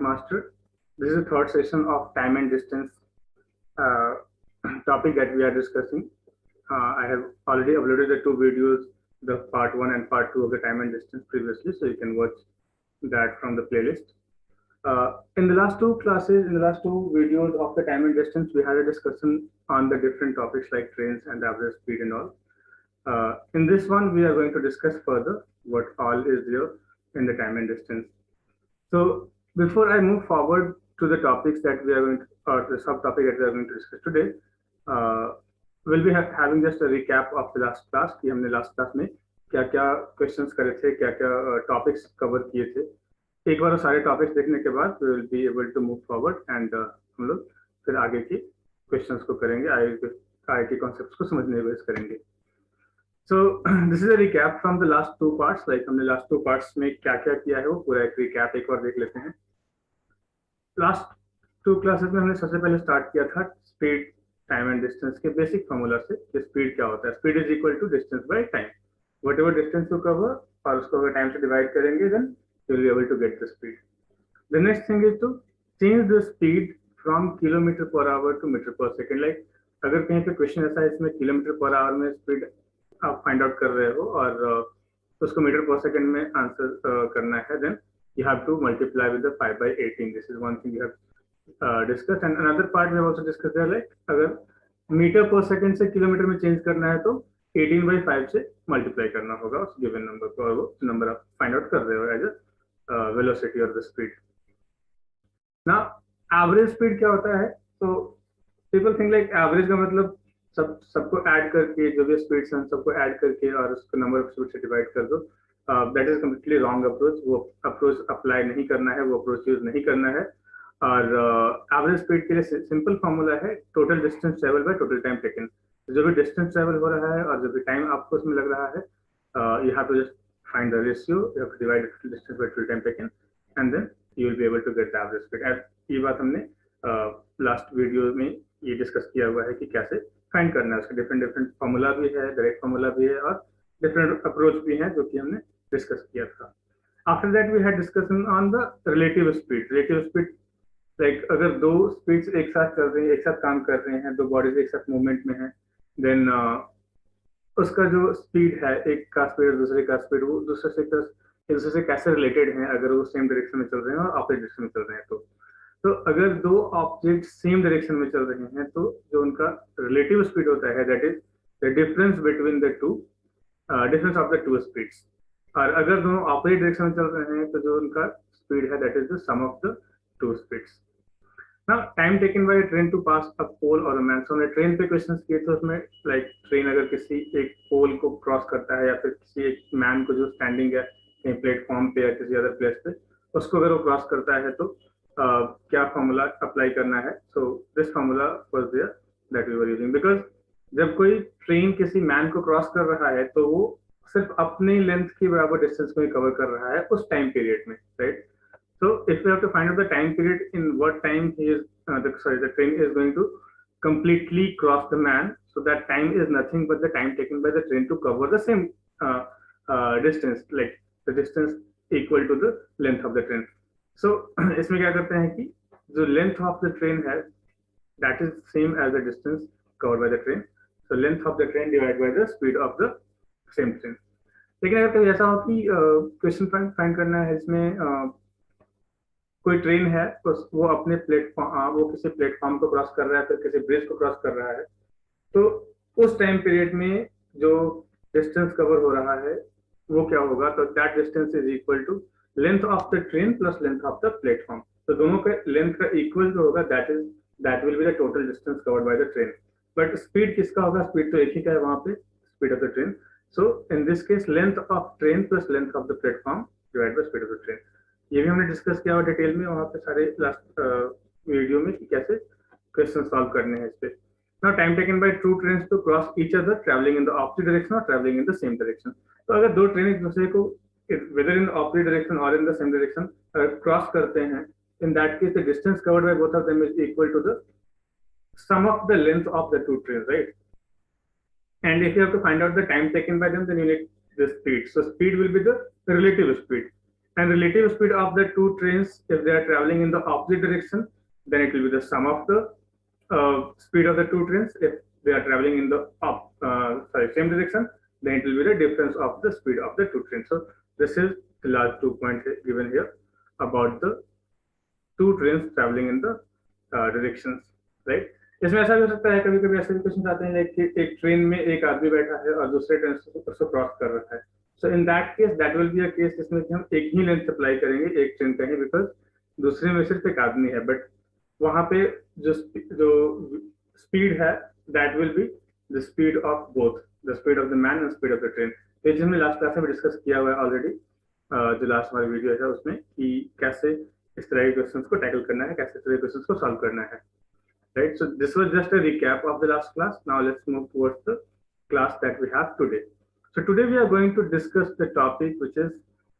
Master. This is the third session of time and distance uh, topic that we are discussing. I have already uploaded the two videos, the part 1 and part 2 of the time and distance previously, so you can watch that from the playlist. In the last two classes, in the last two videos of the time and distance, we had a discussion on the different topics like trains and average speed and all. In this one, we are going to discuss further what all is there in the time and distance. So before I move forward to the topics that we are going to, or the subtopic that we are going to discuss today, we'll be having just a recap of the last class कि हमने last class में क्या क्या questions करे थे, क्या क्या topics cover किए थे. एक बार वो सारे topics देखने के बाद we will be able to move forward and हम लोग फिर आगे की questions को करेंगे, आगे के concepts को समझने की कोशिश करेंगे. So this is a recap from the last two parts. Like हमने last two parts में क्या क्या किया है वो पूरा एक recap एक बार देख लेते हैं. Last two classes में हमने सबसे पहले start किया था speed, time and distance के basic formula से कि speed क्या होता है. Speed is equal to distance by time. Whatever distance you cover और उसको अगर time से divide करेंगे then you will be able to get the speed. The next thing is to change the speed from kilometer per hour to meter per second. Like अगर कहीं पे question ऐसा है इसमें kilometer per hour में speed आप find out कर रहे हो और उसको मीटर पर सेकंड में आंसर करना है, then you have to multiply with the 5/18. This is one thing you have discussed. And another part we have also discussed that like अगर मीटर पर सेकंड से किलोमीटर में चेंज करना है तो 18/5 से मल्टीप्लाई करना होगा उस गिवन नंबर को, और वो नंबर आप फाइंड आउट कर रहे हो एज अ वेलोसिटी और the speed. Now average speed क्या होता है? तो पीपल थिंक लाइक एवरेज का मतलब सबको ऐड करके जो भी स्पीड्स हैं सबको ऐड करके और उसको नंबर ऑफ स्पीड से डिवाइड कर दो. That is completely wrong approach. वो अप्रोच अप्लाई नहीं करना है, वो अप्रोच यूज नहीं करना है. और एवरेज स्पीड के लिए सिंपल फॉर्मूला है total distance travel by total time taken. जो भी डिस्टेंस ट्रेवल हो रहा है और जो भी टाइम आपको उसमें लग रहा है, you have to just find the ratio, you have to divide distance by total time taken and then you will be able to get the average speed. ये बात हमने लास्ट वीडियो में ये डिस्कस किया हुआ है कि कैसे फाइंड करना है. उसके डिफरेंट फॉर्मूला भी है, डायरेक्ट फॉर्मूला भी है और डिफरेंट अप्रोच भी है जो कि हमने डिस्कस किया था. After that we had discussion on the relative speed. Relative speed like अगर दो स्पीड्स एक साथ चल रही हैं, एक साथ काम कर रहे हैं, दो बॉडीज एक साथ मूवमेंट में है, देन उसका जो स्पीड है, एक का स्पीड और दूसरे का स्पीड, वो दूसरे से कैसे रिलेटेड है अगर वो सेम डायरेक्शन में चल रहे हैं और ऑपोजिट डायरेक्शन में चल रहे हैं. तो अगर दो ऑब्जेक्ट सेम डायरेक्शन में चल रहे हैं तो जो उनका रिलेटिव स्पीड होता है that is the difference between the two difference of the two speeds. और अगर दोनों ऑपोजिट डायरेक्शन में चल रहे हैं तो जो उनका स्पीड है that is the sum of the two speeds. Now time taken by train to pass a pole और अ मैन. सो हमने ट्रेन पे क्वेश्चंस किए थे. उसमें लाइक ट्रेन अगर किसी एक पोल को क्रॉस करता है या फिर किसी एक मैन को जो स्टैंडिंग है कहीं प्लेटफॉर्म पे या किसी अदर प्लेस पे, उसको अगर वो क्रॉस करता है तो क्या फॉर्मूला अप्लाई करना है. So this formula was there that we were using because जब कोई ट्रेन किसी मैन को क्रॉस कर रहा है तो वो सिर्फ अपने लेंथ के बराबर डिस्टेंस को ही कवर कर रहा है उस टाइम पीरियड में, right? So if you have to find out the time period in what time he is the train is going to completely cross the man, so that time is nothing but the time taken by the train to cover the same distance, like the distance equal to the length of the train. So इसमें क्या करते हैं कि जो length of the train है that is same as the distance covered by the train. So length of the train divide by the speed of the same train. लेकिन अगर कभी ऐसा हो कि क्वेश्चन फाइंड करना है इसमें कोई ट्रेन है तो वो अपने प्लेटफॉर्म वो किसी प्लेटफॉर्म को क्रॉस कर रहा है, फिर किसी ब्रिज को क्रॉस कर रहा है, तो उस टाइम पीरियड में जो डिस्टेंस कवर हो रहा है वो क्या होगा? तो that distance is equal to length of the train plus length of the platform. तो दोनों का लेंथ का इक्वल जो होगा that will be the total distance covered by the train. But speed किसका होगा? स्पीड तो एक ही का है वहां पे, speed of the train. So in this case length of train plus length of the platform divide by speed of the train. ये भी हमने डिस्कस किया हुआ डिटेल में वहां पे सारे लास्ट वीडियो में कि कैसे क्वेश्चन सॉल्व करने हैं इस पे. Now time taken by two trains to cross each other travelling in the opposite direction और travelling in the same direction. तो अगर दो ट्रेन एक दूसरे को whether in the opposite direction or in the same direction cross करते हैं, in that case the distance covered by both of them is equal to the sum of the length of the two trains, right? And if you have to find out the time taken by them, then you need the speed. So speed will be the relative speed. And relative speed of the two trains, if they are traveling in the opposite direction, then it will be the sum of the speed of the two trains. If they are traveling in the same direction, then it will be the difference of the speed of the two trains. So this is the last 2 points given here about the two trains traveling in the directions, right? इसमें ऐसा भी हो सकता है, कभी कभी ऐसे भी क्वेश्चन आते हैं कि एक ट्रेन में एक आदमी बैठा है और दूसरे ट्रेन उसको क्रॉस कर रहा है. So in that case that will be a case जिसमें हम एक ही लेंथ अप्लाई करेंगे एक ट्रेन का ही, बिकॉज दूसरे में सिर्फ एक आदमी है, बट वहां पे जो स्पीड है that will be the speed of both, the speed of the man and speed of the train. ये हमने लास्ट क्लास में डिस्कस किया हुआ है ऑलरेडी, जो लास्ट हमारी वीडियो है उसमें, कि कैसे इस तरह के क्वेश्चंस को टैकल करना है, कैसे इस तरह के क्वेश्चंस को सॉल्व करना है, right? So this was just a recap of the last class. Now let's move towards the class that we have today. So today we are going to discuss the topic which is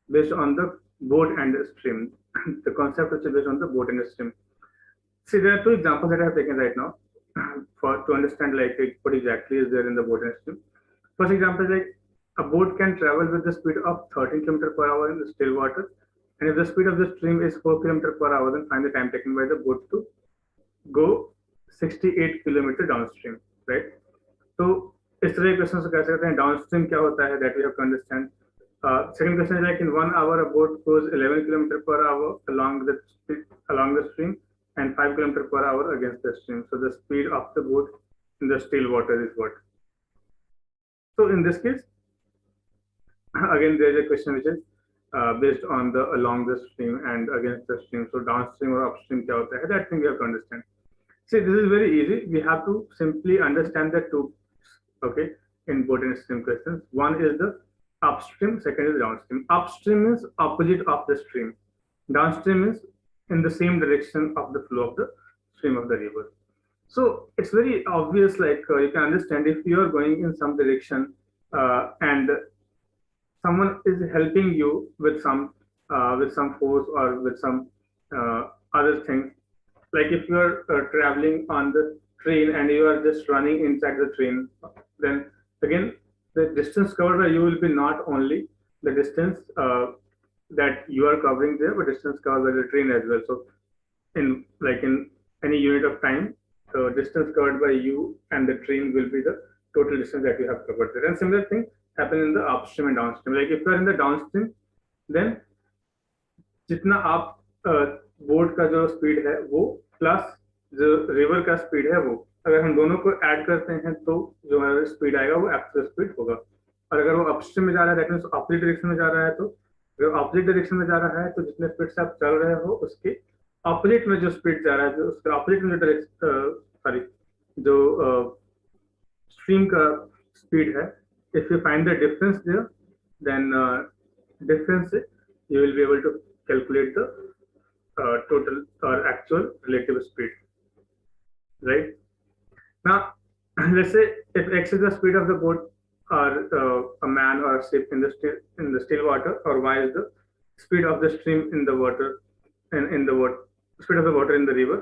based on the boat and the stream, the concept which is based on the boat and the stream. See, there are two examples that I have taken right now to understand like what exactly is there in the boat and stream. First example is like a boat can travel with the speed of 13 km per hour in the still water, and if the speed of the stream is 4 km per hour, then find the time taken by the boat to go 68 kilometre downstream, right? तो इस तरह के question कैसे करते हैं, downstream क्या होता है, that we have to understand. Second question is like in 1 hour a boat goes 11 kilometre per hour along the stream and 5 kilometre per hour against the stream. So the speed of the boat in the still water is what? So in this case, again there is a question which is based on the along the stream and against the stream. So downstream or upstream क्या होता है, that thing we have to understand. See, this is very easy. We have to simply understand the two, okay, in boat and stream questions. One is the upstream, second is downstream. Upstream is opposite of the stream. Downstream is in the same direction of the flow of the stream of the river. So it's very obvious, like you can understand if you are going in some direction and someone is helping you with some force or with some other things. Like if you are traveling on the train and you are just running inside the train, then again the distance covered by you will be not only the distance that you are covering there, but distance covered by the train as well. So in any unit of time, the distance covered by you and the train will be the total distance that you have covered there. And similar thing happen in the upstream and downstream. Like if you are in the downstream, then जितना आप boat का जो speed है वो plus जो river का speed है वो, अगर हम दोनों को ऐड करते हैं तो जो हमारा स्पीड आएगा वो एक्चुअल स्पीड होगा. और अगर वो अपस्ट्रीम में जा रहा है, दैट मींस ऑपोजिट डायरेक्शन में जा रहा है, तो अगर ऑपोजिट डायरेक्शन में जा रहा है तो जितने स्पीड से आप चल रहे हो उसके ऑपोजिट में जो स्पीड जा रहा है, जो उसके ऑपोजिट में जो स्ट्रीम का स्पीड है, if you find the difference there, then difference से you will be able to calculate the total or actual relative speed, right? Now let's say if x is the speed of the boat or a man or a ship in the still water, or y is the speed of the stream in the water and in the speed of the water in the river,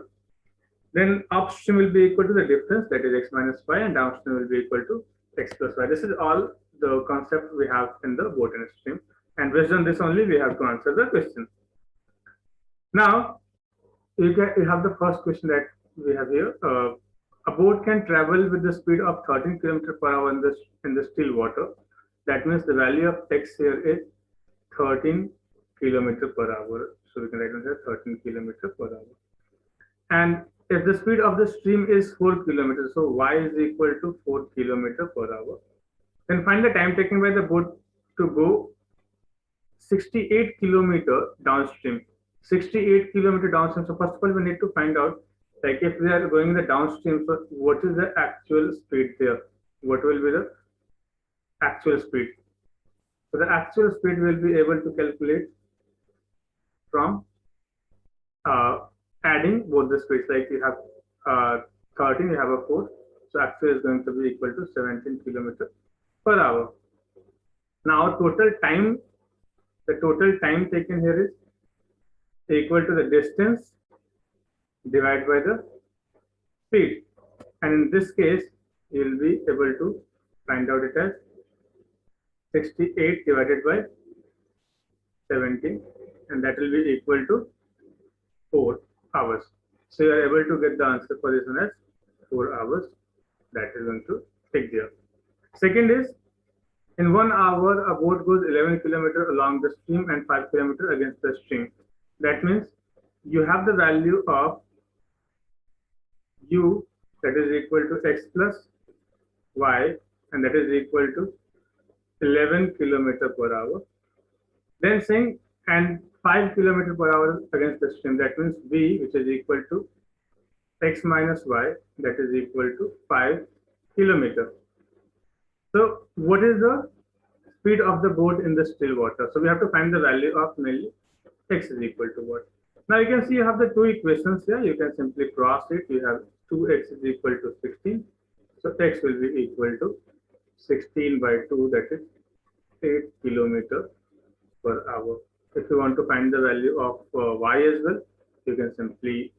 then upstream will be equal to the difference, that is x minus y, and downstream will be equal to x plus y. This is all the concept we have in the boat and stream, and based on this only we have to answer the question. Now you have the first question that we have here. A boat can travel with the speed of 13 km per hour in the still water. That means the value of x here is 13 km per hour. So we can write down here 13 km per hour. And if the speed of the stream is 4 km, so y is equal to 4 km per hour. Then find the time taken by the boat to go 68 km downstream. 68 km downstream. So first of all, we need to find out, like if we are going in the downstream, so what is the actual speed there? What will be the actual speed? So the actual speed will be able to calculate from adding both the speeds. Like you have 13, you have a 4, so actual is going to be equal to 17 km per hour. Now total time, the total time taken here is equal to the distance divided by the speed, and in this case you will be able to find out it as 68 divided by 17, and that will be equal to 4 hours. So you are able to get the answer for this one as 4 hours. That is going to take there. Second is, in 1 hour, a boat goes 11 kilometers along the stream and 5 kilometers against the stream. That means you have the value of u, that is equal to x plus y, and that is equal to 11 kilometers per hour. Then saying, and 5 kilometers per hour against the stream. That means v, which is equal to x minus y, that is equal to 5 kilometers. So what is the speed of the boat in the still water? So we have to find the value of mainly x is equal to what? Now you can see you have the two equations here. You can simply cross it. You have 2x is equal to 16. So x will be equal to 16 by 2, that is 8 kilometers per hour. If you want to find the value of y as well, you can simply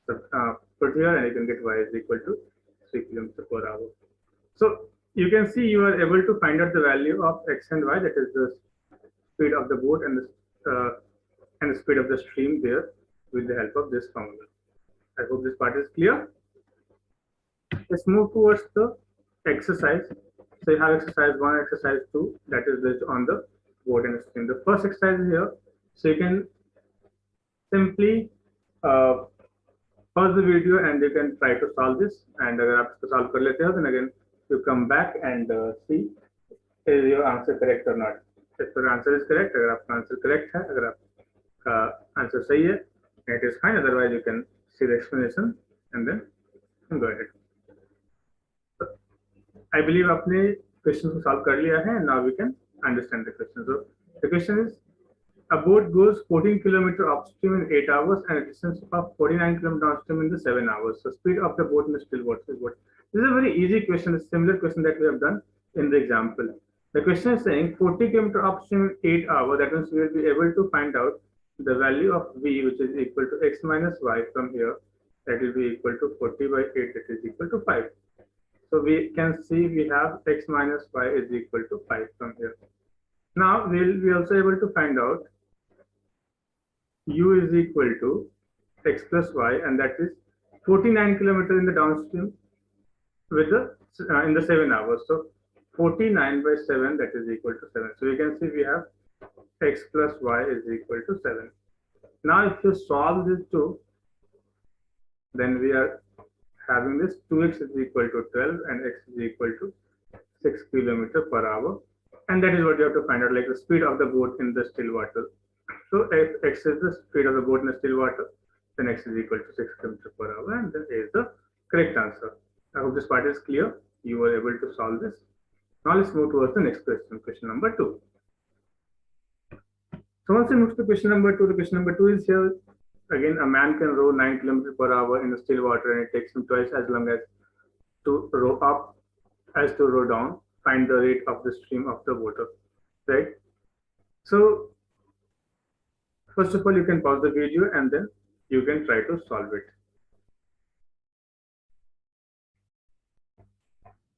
put here and you can get y is equal to 3 kilometers per hour. So you can see you are able to find out the value of x and y, that is the speed of the boat and the speed of the stream there with the help of this formula. I hope this part is clear. Let's move towards the exercise. So you have exercise 1, exercise 2, that is based on the boat and stream. The first exercise here, so you can simply pause the video and you can try to solve this. And अगर आप इसको solve कर लेते हो, then again you come back and see is your answer correct or not. If your answer is correct, अगर आपका answer correct है, अगर आपका answer सही है, it is fine. Otherwise, you can see the explanation and then go ahead. I believe आपने question को solve कर लिया है, and now we can understand the question. So the question is, a boat goes 14 kilometers upstream in 8 hours and a distance of 49 kilometers downstream in the 7 hours. So speed of the boat in the still water is what? This is a very easy question, a similar question that we have done in the example. The question is saying 40 kilometers upstream in 8 hours. That means we will be able to find out the value of v, which is equal to x minus y from here. That will be equal to 40 by 8, that is equal to 5. So we can see we have x minus y is equal to 5 from here. Now we will be also able to find out u is equal to x plus y, and that is 49 kilometers in the downstream with the in the 7 hours. So 49 by 7, that is equal to 7. So you can see we have x plus y is equal to 7. Now if you solve this two, then we are having this 2x is equal to 12 and x is equal to 6 kilometers per hour, and that is what you have to find out, like the speed of the boat in the still water. So if x is the speed of the boat in the still water, then x is equal to 6 kilometers per hour, and that is the correct answer. I hope this part is clear. You were able to solve this. Now let's move towards the next question, question number 2. So once we move to question number 2, the question number 2 is here. Again, a man can row 9 kilometers per hour in the still water, and it takes him twice as long as to row up as to row down. Find the rate of the stream of the water, right? So first of all, you can pause the video and then you can try to solve it.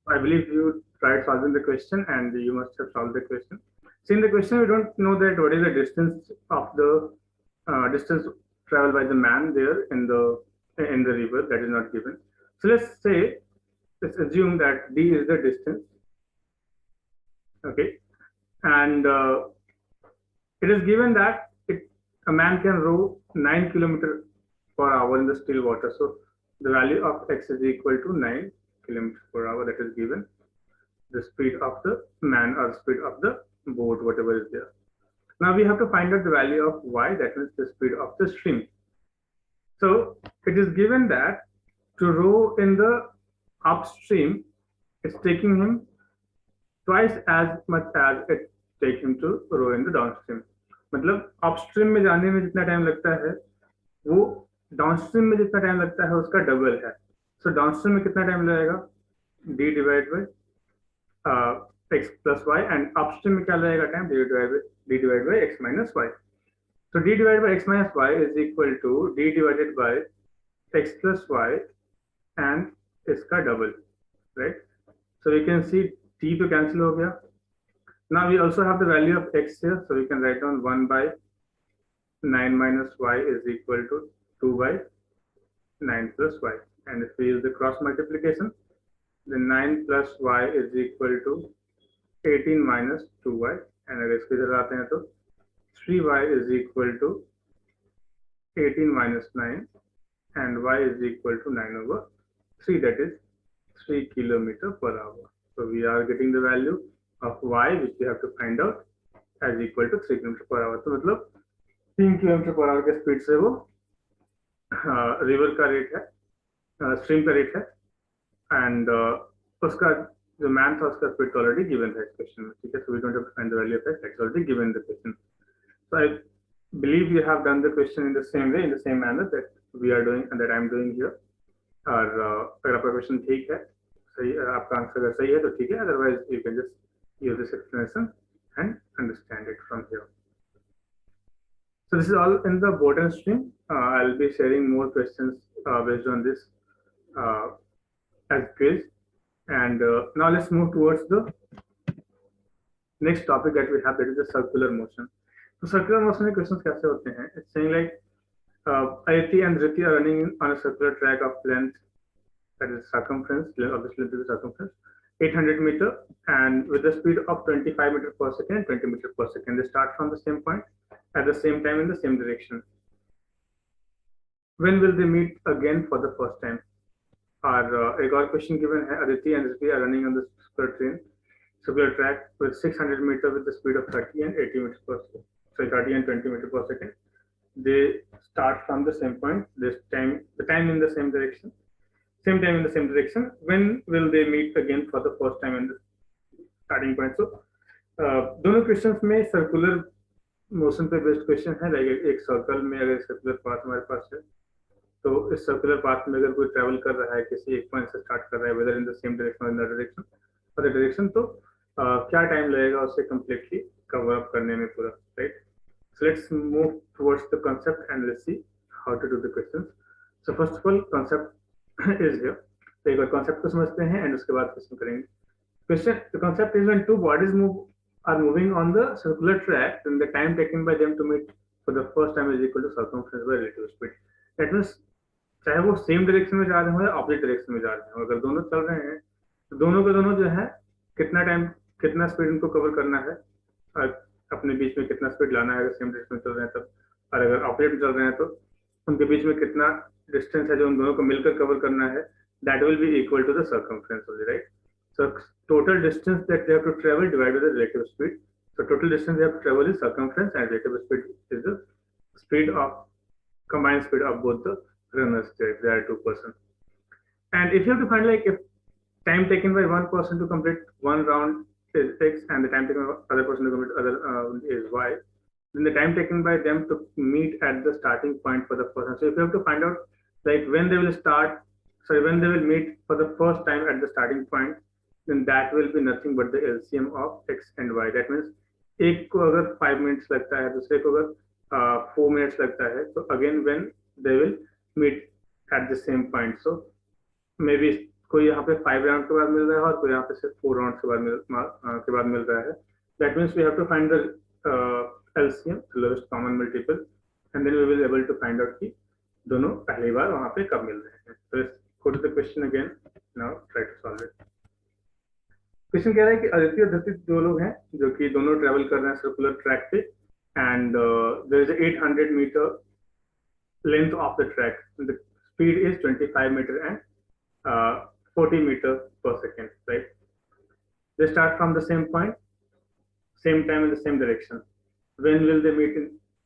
I believe you tried solving the question and you must have solved the question. See, in the question, we don't know that what is the distance of the distance traveled by the man there in the river. That is not given. So let's assume that d is the distance. Okay, and it is given that a man can row 9 kilometers per hour in the still water. So the value of x is equal to 9 kilometers per hour. That is given. The speed of the man or speed of the boat, whatever is there. Now we have to find out the value of y, that means the speed of the stream. So it is given that to row in the upstream, it's taking him twice as much as it takes him to row in the downstream. मतलब upstream में जाने में जितना time लगता है वो downstream में जितना टाइम लगता है उसका डबल है. सो डाउनस्ट्रीम में कितना टाइम लगेगा, d divide by x plus y, and upstream में क्या लगेगा time, d divide by x minus y. So d divided by x minus y is equal to d divided by x plus y and इसका double, right? So we can see t तो cancel हो गया, Now we also have the value of x here, so we can write down 1 by 9 minus y is equal to 2 by 9 plus y. And if we use the cross multiplication, then 9 plus y is equal to 18 minus 2y. And अगर इसको इधर लाते हैं तो 3y is equal to 18 minus 9 and y is equal to 9 over 3, that is 3 kilometer per hour. So we are getting the value of y which we have to find out as equal to 3 kilometer per hour. तो मतलब 3 kilometre per our के speed से वो river का rate है, stream का rate है, and उसका जो मैन था उसका स्पीड ऑलरेडी गिवन है इस क्वेश्चन में, ठीक है. So we don't have to find the value of x, that's already given in the question. So I believe you have done the question in the same way, in the same manner that we are doing and that I am doing here. और अगर आपका question ठीक है, सही, आपका answer अगर सही है तो ठीक है, otherwise you can just use this explanation and understand it from here. So this is all in the bottom stream. I'll be sharing more questions based on this as quiz. And now let's move towards the next topic that we have, that is the circular motion. So circular motion में questions कैसे होते हैं? It's saying like Aditi and Riti are running on a circular track of length, that is circumference, obviously this is circumference, 800 meter, and with the speed of 25 meter per second and 20 meter per second. They start from the same point at the same time in the same direction. When will they meet again for the first time? Or एक और question given है, Aditi and Riti are running on the circular track with 600 meter with the speed of 30 and 80 meters per second. So 30 and 20 meters per second. They start from the same point. The time in the same direction. Same time in the same direction. When will they meet again for the first time in the starting point? So दोनों questions में circular motion पे based question है. Like एक circle में अगर circular path हमारे पास है, तो इस सर्कुलर पाथ में अगर कोई ट्रैवल कर रहा है, किसी एक पॉइंट से स्टार्ट कर रहा है, whether in the same direction और in the direction other direction, तो क्या टाइम लगेगा उसे कंप्लीटली कवर अप करने में पूरा, right. So let's move towards the concept and let's see how to do the questions. So first of all concept is here. तो एक बार concept को समझते हैं एंड उसके बाद क्वेश्चन करेंगे. Question, the concept is when two bodies are moving on the circular track, then the time taken by them to meet for the first time is equal to circumference by relative speed. That means चाहे वो same direction में जा रहे हो या opposite direction में जा रहे हो, अगर दोनों चल रहे हैं तो दोनों के दोनों जो है कितना टाइम, कितना स्पीड उनको कवर करना है, अपने बीच में कितना स्पीड लाना है अगर सेम डायरेक्शन में चल रहे हैं तब, और अगर ऑपोजिट में चल रहे हैं तो उनके बीच में कितना डिस्टेंस है जो उन दोनों को मिलकर कवर करना है, that will be equal to the circumference only, right. So total distance that they have to travel divided by the relative speed. So total distance they have to travel is circumference and relative speed is the speed of combined speed of both the runners there. There are two persons. And if you have to find like if time taken by one person to complete one round is x and the time taken by other person to complete other is y, then the time taken by them to meet at the starting point for the person. So if you have to find out like when they will start, sorry, when they will meet for the first time at the starting point, then that will be nothing but the LCM of x and y. That means एक को अगर 5 minutes लगता है, दूसरे को अगर 4 minutes लगता है, तो again when they will meet at the same point. So maybe कोई यहाँ पे 5 rounds के बाद मिल रहा है और कोई यहाँ पे सिर्फ 4 rounds के बाद मिल रहा है. That means we have to find the LCM, the lowest common multiple, and then we will be able to find out कि दोनों पहली बार वहाँ पे कब मिल रहे हैं. So let's go to the question again. Now try to solve it. Question कह रहा है कि आदित्य और धृति दो लोग हैं जो कि दोनों ट्रैवल कर रहे हैं सर्कुलर ट्रैक पे, and there is 800 metre length of the track, the speed is 25 metre and 40 metre per second, right. They start from the same point, same time in the same direction. When will they meet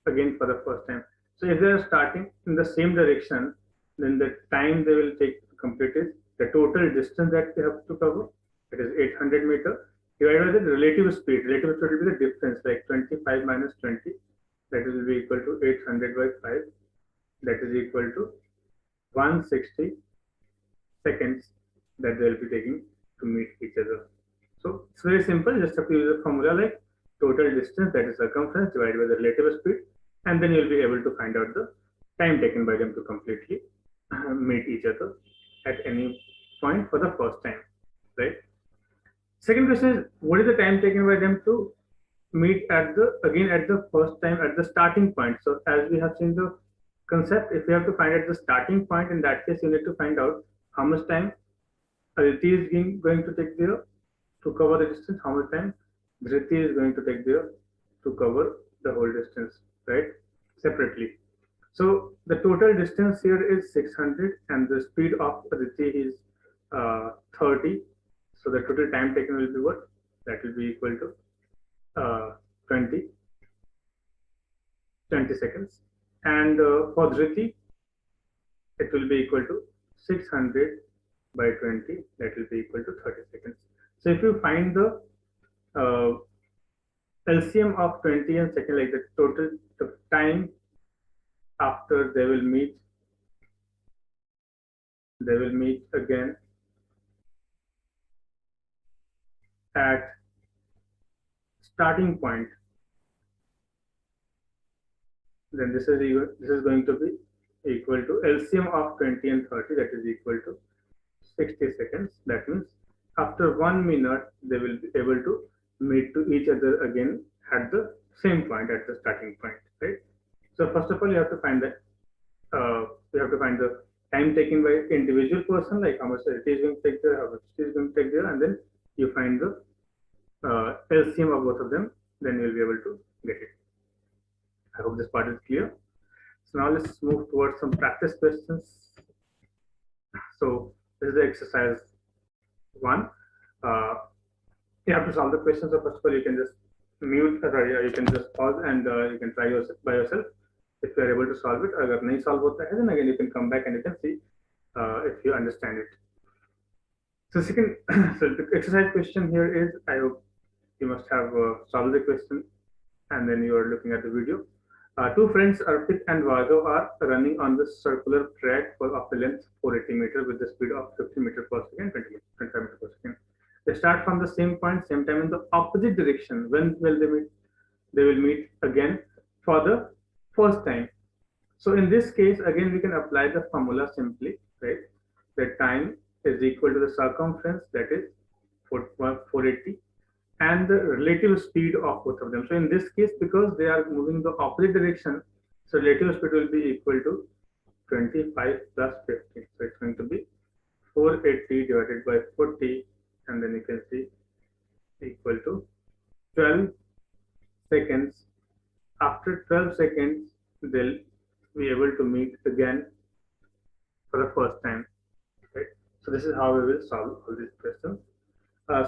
again for the first time? So if they are starting in the same direction, then the time they will take to complete is the total distance that they have to cover. It is 800 meter divided by the relative speed. Relative speed will be the difference, like 25 minus 20, that will be equal to 800 by 5, that is equal to 160 seconds that they will be taking to meet each other. So it's very simple, just have to use a formula like total distance, that is circumference, divided by the relative speed, and then you will be able to find out the time taken by them to completely meet each other at any point for the first time, right? Second question is, what is the time taken by them to meet at the first time at the starting point? So as we have seen the concept, if you have to find at the starting point, in that case you need to find out how much time Aditi is going to take there to cover the distance, how much time Dhriti is going to take there to cover the whole distance, right? Separately. So the total distance here is 600 and the speed of Aditi is 30. So the total time taken will be what? That will be equal to 20 seconds. And for Dhriti, it will be equal to 600 by 20, that will be equal to 30 seconds. So if you find the LCM of 20 and second, like the total the time after they will meet again at starting point, then this is going to be equal to LCM of 20 and 30, that is equal to 60 seconds. That means after 1 minute they will be able to meet to each other again at the same point, at the starting point, right? So first of all you have to find the time taken by individual person, like how much it is going to take there, how much it is going to take there, and then you find the LCM of both of them, then you'll be able to get it. I hope this part is clear. So now let's move towards some practice questions. So this is the exercise 1. You have to solve the question. So first of all, you can just you can just pause and you can try by yourself. If you are able to solve it, अगर नहीं solve होता है, then again you can come back and you can see if you understand it. So second, so the exercise question here is, I hope you must have solved the question and then you are looking at the video. Two friends, Arpit and Vago, are running on the circular track of the length 480 meters with the speed of 50 meters per second, 25 meters per second. They start from the same point, same time in the opposite direction. When will they meet? They will meet again for the first time. So in this case, again, we can apply the formula simply, right? The time is equal to the circumference, that is 480, and the relative speed of both of them. So in this case, because they are moving the opposite direction, so relative speed will be equal to 25 plus 50. So it's going to be 480 divided by 40, and then you can see equal to 12 seconds. After 12 seconds, they'll be able to meet again for the first time, right? So this is how we will solve all these questions.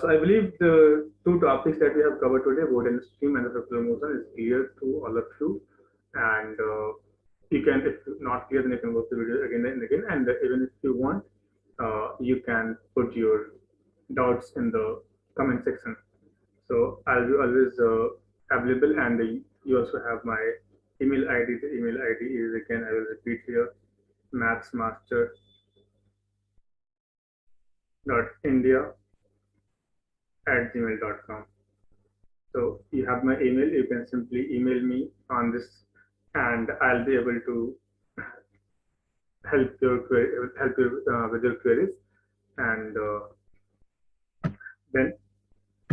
So I believe the two topics that we have covered today, board and stream and the circular motion, is clear to all of you. And you can, if not clear, then you can watch the video again and again. And even if you want, you can put your doubts in the comment section. So I'll be always available, and you also have my email ID. The email ID is, again, I will repeat here, mathsmaster.india@gmail.com. So you have my email. You can simply email me on this, and I'll be able to help you with your queries, and then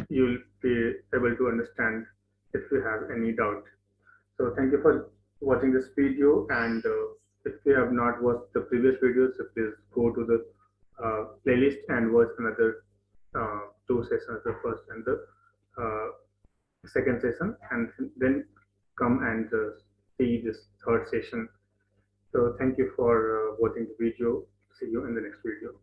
you'll be able to understand if you have any doubt. So thank you for watching this video, and if you have not watched the previous videos, so please go to the playlist and watch another two sessions, the first and the second session, and then come and see this third session. So thank you for watching the video. See you in the next video.